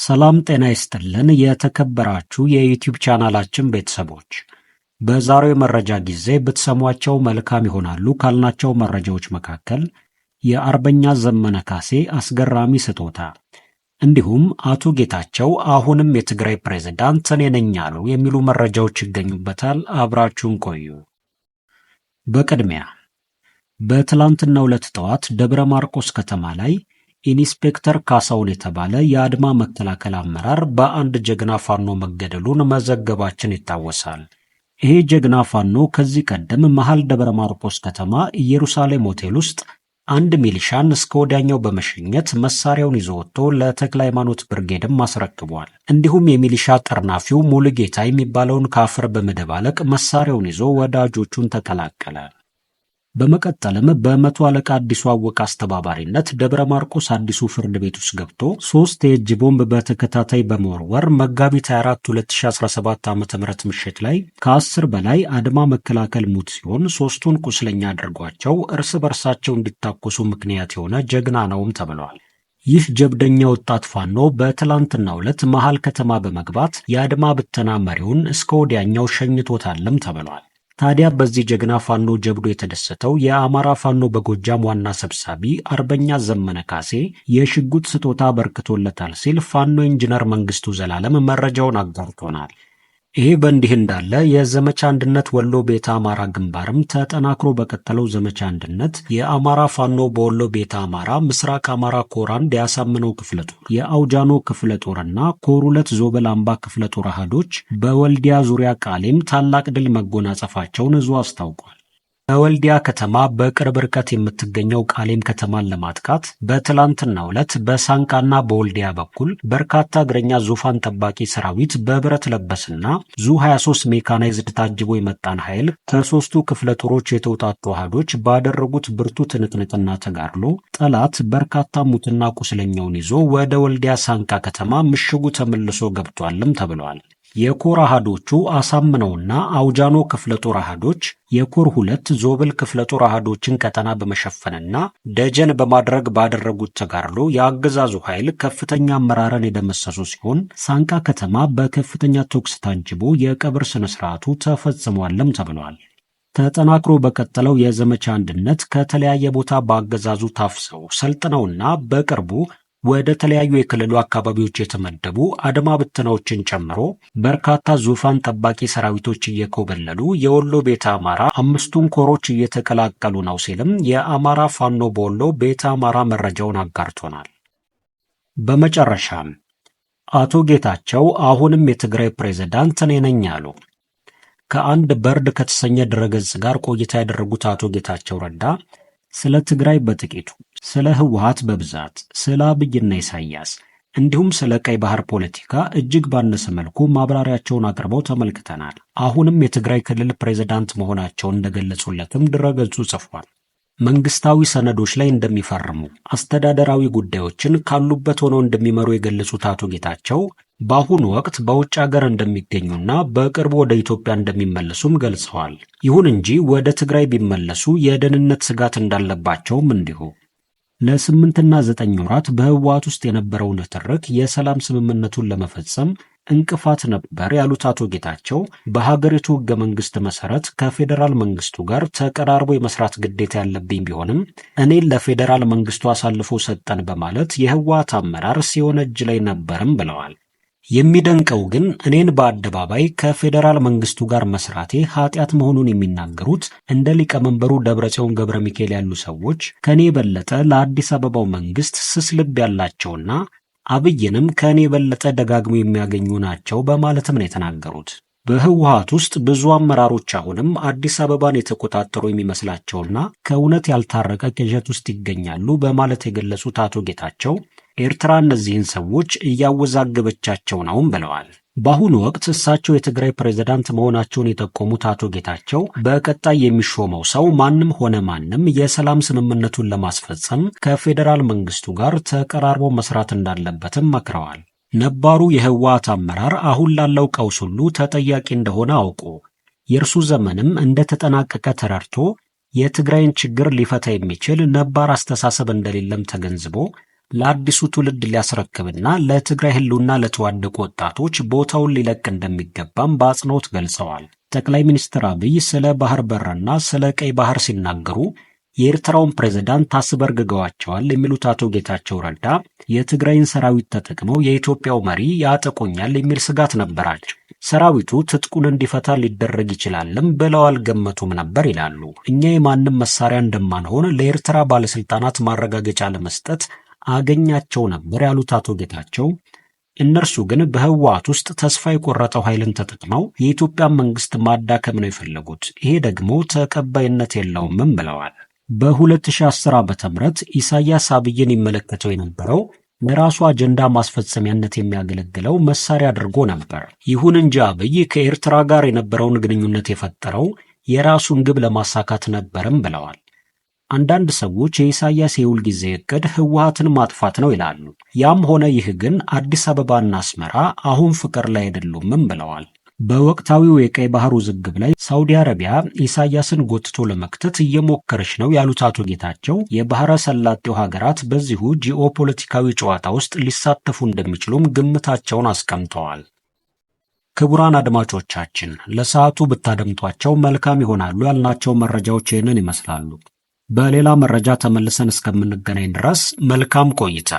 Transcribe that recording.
ሰላም ጤና ይስጥልን የተከበራችሁ የዩቲዩብ ቻናላችን ቤተሰቦች፣ በዛሬው መረጃ ጊዜ ብትሰሟቸው መልካም ይሆናሉ ካልናቸው መረጃዎች መካከል የአርበኛ ዘመነ ካሴ አስገራሚ ስጦታ እንዲሁም አቶ ጌታቸው አሁንም የትግራይ ፕሬዝዳንት እኔ ነኝ አሉ የሚሉ መረጃዎች ይገኙበታል። አብራችሁን ቆዩ። በቅድሚያ በትላንትናው ዕለት ጠዋት ደብረ ማርቆስ ከተማ ላይ ኢንስፔክተር ካሳውን የተባለ የአድማ መከላከል አመራር በአንድ ጀግና ፋኖ መገደሉን መዘገባችን ይታወሳል። ይሄ ጀግና ፋኖ ከዚህ ቀደም መሃል ደብረ ማርቆስ ከተማ ኢየሩሳሌም ሆቴል ውስጥ አንድ ሚሊሻን እስከ ወዲያኛው በመሸኘት መሳሪያውን ይዞ ወጥቶ ለተክለ ሃይማኖት ብርጌድም አስረክቧል። እንዲሁም የሚሊሻ ጠርናፊው ሙሉጌታ የሚባለውን ካፍር በመደባለቅ መሳሪያውን ይዞ ወዳጆቹን ተቀላቀለ። በመቀጠልም በመቶ አለቃ አዲሱ አወቀ አስተባባሪነት ደብረ ማርቆስ አዲሱ ፍርድ ቤት ውስጥ ገብቶ 3 የእጅ ቦምብ በተከታታይ በመወርወር መጋቢት 24 2017 ዓ.ም ምሽት ላይ ከ10 በላይ አድማ መከላከል ሙት ሲሆን 3ቱን ቁስለኛ አድርጓቸው እርስ በርሳቸው እንዲታኮሱ ምክንያት የሆነ ጀግና ነውም ተብሏል። ይህ ጀብደኛ ወጣት ፋኖ በትላንትናው ዕለት መሃል ከተማ በመግባት የአድማ ብተና መሪውን እስከ ወዲያኛው ሸኝቶታልም ተብሏል። ታዲያ በዚህ ጀግና ፋኖ ጀብዶ የተደሰተው የአማራ ፋኖ በጎጃም ዋና ሰብሳቢ አርበኛ ዘመነ ካሴ የሽጉጥ ስጦታ አበርክቶለታል ሲል ፋኖ ኢንጂነር መንግስቱ ዘላለም መረጃውን አጋርቶናል። ይሄ በእንዲህ እንዳለ የዘመቻ አንድነት ወሎ ቤተ አማራ ግንባርም ተጠናክሮ በቀጠለው ዘመቻ አንድነት የአማራ ፋኖ በወሎ ቤተ አማራ ምስራቅ አማራ ኮር 1 ያሳምነው ክፍለ ጦር፣ የአውጃኖ ክፍለ ጦርና ኮር 2 ዞበል አምባ ክፍለ ጦር አሃዶች በወልዲያ ዙሪያ ቃሌም ታላቅ ድል መጎናጸፋቸውን እዙ አስታውቋል። በወልዲያ ከተማ በቅርብ ርቀት የምትገኘው ቃሌም ከተማን ለማጥቃት በትላንትናው ዕለት በሳንቃና በወልዲያ በኩል በርካታ እግረኛ ዙፋን ጠባቂ ሰራዊት በብረት ለበስና ዙ 23 ሜካናይዝድ ታጅቦ የመጣን ኃይል ከ3ቱ ክፍለ ጦሮች የተውጣጡ አሃዶች ባደረጉት ብርቱ ትንቅንቅና ተጋድሎ ጠላት በርካታ ሙትና ቁስለኛውን ይዞ ወደ ወልዲያ ሳንቃ ከተማ ምሽጉ ተመልሶ ገብቷልም ተብሏል። የኮር አሃዶቹ አሳምነውና አውጃኖ ክፍለ ጦር አሃዶች የኮር 2 ዞብል ክፍለ ጦር አሃዶችን ቀጠና በመሸፈንና ደጀን በማድረግ ባደረጉት ተጋድሎ የአገዛዙ ኃይል ከፍተኛ አመራርን የደመሰሱ ሲሆን ሳንቃ ከተማ በከፍተኛ ተኩስ ታጅቦ የቀብር ስነ ስርዓቱ ተፈጽሟልም ተብሏል። ተጠናክሮ በቀጠለው የዘመቻ አንድነት ከተለያየ ቦታ በአገዛዙ ታፍሰው ሰልጥነውና በቅርቡ ወደ ተለያዩ የክልሉ አካባቢዎች የተመደቡ አድማ ብተናዎችን ጨምሮ በርካታ ዙፋን ጠባቂ ሰራዊቶች እየኮበለሉ የወሎ ቤተ አማራ 5ቱን ኮሮች እየተቀላቀሉ ነው ሲልም የአማራ ፋኖ በወሎ ቤተ አማራ መረጃውን አጋርቶናል። በመጨረሻም አቶ ጌታቸው አሁንም የትግራይ ፕሬዝዳንት እኔ ነኝ አሉ። ከአንድ በርድ ከተሰኘ ድረገጽ ጋር ቆይታ ያደረጉት አቶ ጌታቸው ረዳ ስለ ትግራይ በጥቂቱ፣ ስለ ህወሓት በብዛት፣ ስለ አብይና ኢሳያስ እንዲሁም ስለ ቀይ ባህር ፖለቲካ እጅግ ባነሰ መልኩ ማብራሪያቸውን አቅርበው ተመልክተናል። አሁንም የትግራይ ክልል ፕሬዝዳንት መሆናቸውን እንደገለጹለትም ድረገጹ ጽፏል። መንግስታዊ ሰነዶች ላይ እንደሚፈርሙ፣ አስተዳደራዊ ጉዳዮችን ካሉበት ሆነው እንደሚመሩ የገለጹት አቶ ጌታቸው በአሁኑ ወቅት በውጭ ሀገር እንደሚገኙና በቅርቡ ወደ ኢትዮጵያ እንደሚመለሱም ገልጸዋል። ይሁን እንጂ ወደ ትግራይ ቢመለሱ የደህንነት ስጋት እንዳለባቸውም እንዲሁ። ለ8ና 9 ወራት በህወሓት ውስጥ የነበረውን ንትርክ የሰላም ስምምነቱን ለመፈጸም እንቅፋት ነበር ያሉት አቶ ጌታቸው በሀገሪቱ ህገ መንግስት መሰረት ከፌዴራል መንግስቱ ጋር ተቀራርቦ የመስራት ግዴታ ያለብኝ ቢሆንም እኔን ለፌዴራል መንግስቱ አሳልፎ ሰጠን በማለት የህወሓት አመራር ሲወነጅ ላይ ነበርም ብለዋል። የሚደንቀው ግን እኔን በአደባባይ ከፌዴራል መንግስቱ ጋር መስራቴ ኃጢአት መሆኑን የሚናገሩት እንደ ሊቀመንበሩ ደብረጽዮን ገብረ ሚካኤል ያሉ ሰዎች ከኔ የበለጠ ለአዲስ አበባው መንግስት ስስ ልብ ያላቸውና አብይንም ከኔ የበለጠ ደጋግሞ የሚያገኙ ናቸው በማለትም ነው የተናገሩት። በህወሓት ውስጥ ብዙ አመራሮች አሁንም አዲስ አበባን የተቆጣጠሩ የሚመስላቸውና ከእውነት ያልታረቀ ቅዠት ውስጥ ይገኛሉ በማለት የገለጹት አቶ ጌታቸው ኤርትራ እነዚህን ሰዎች እያወዛገበቻቸው ነውም ብለዋል። በአሁኑ ወቅት እሳቸው የትግራይ ፕሬዝዳንት መሆናቸውን የጠቆሙት አቶ ጌታቸው በቀጣይ የሚሾመው ሰው ማንም ሆነ ማንም የሰላም ስምምነቱን ለማስፈጸም ከፌዴራል መንግስቱ ጋር ተቀራርቦ መስራት እንዳለበትም መክረዋል። ነባሩ የህወሓት አመራር አሁን ላለው ቀውስ ሁሉ ተጠያቂ እንደሆነ አውቆ የእርሱ ዘመንም እንደተጠናቀቀ ተረድቶ የትግራይን ችግር ሊፈታ የሚችል ነባር አስተሳሰብ እንደሌለም ተገንዝቦ ለአዲሱ ትውልድ ሊያስረክብና ለትግራይ ህልውና ለተዋደቁ ወጣቶች ቦታውን ሊለቅ እንደሚገባም በአጽንኦት ገልጸዋል። ጠቅላይ ሚኒስትር አብይ ስለ ባህር በርና ስለ ቀይ ባህር ሲናገሩ የኤርትራውን ፕሬዝዳንት ታስበርግገዋቸዋል የሚሉት አቶ ጌታቸው ረዳ የትግራይን ሰራዊት ተጠቅመው የኢትዮጵያው መሪ ያጠቁኛል የሚል ስጋት ነበራቸው። ሰራዊቱ ትጥቁን እንዲፈታ ሊደረግ ይችላልም ብለው አልገመቱም ነበር ይላሉ። እኛ የማንም መሳሪያ እንደማንሆን ለኤርትራ ባለስልጣናት ማረጋገጫ ለመስጠት አገኛቸው ነበር ያሉት አቶ ጌታቸው እነርሱ ግን በህወሓት ውስጥ ተስፋ የቆረጠው ኃይልን ተጠቅመው የኢትዮጵያን መንግስት ማዳከም ነው የፈለጉት። ይሄ ደግሞ ተቀባይነት የለውምም ብለዋል። በ2010 ዓ.ም ኢሳያስ አብይን ይመለከተው የነበረው ለራሱ አጀንዳ ማስፈጸሚያነት የሚያገለግለው መሳሪያ አድርጎ ነበር። ይሁን እንጂ አብይ ከኤርትራ ጋር የነበረውን ግንኙነት የፈጠረው የራሱን ግብ ለማሳካት ነበርም ብለዋል። አንዳንድ ሰዎች የኢሳያስ የሁል ጊዜ እቅድ ህወሓትን ማጥፋት ነው ይላሉ። ያም ሆነ ይህ ግን አዲስ አበባና አስመራ አሁን ፍቅር ላይ አይደሉምም ብለዋል። በወቅታዊው የቀይ ባህር ውዝግብ ላይ ሳውዲ አረቢያ ኢሳያስን ጎትቶ ለመክተት እየሞከረች ነው ያሉት አቶ ጌታቸው የባህረ ሰላጤው ሀገራት በዚሁ ጂኦፖለቲካዊ ጨዋታ ውስጥ ሊሳተፉ እንደሚችሉም ግምታቸውን አስቀምጠዋል። ክቡራን አድማጮቻችን ለሰዓቱ ብታደምጧቸው መልካም ይሆናሉ ያልናቸው መረጃዎች ይህንን ይመስላሉ። በሌላ መረጃ ተመልሰን እስከምንገናኝ ድረስ መልካም ቆይታ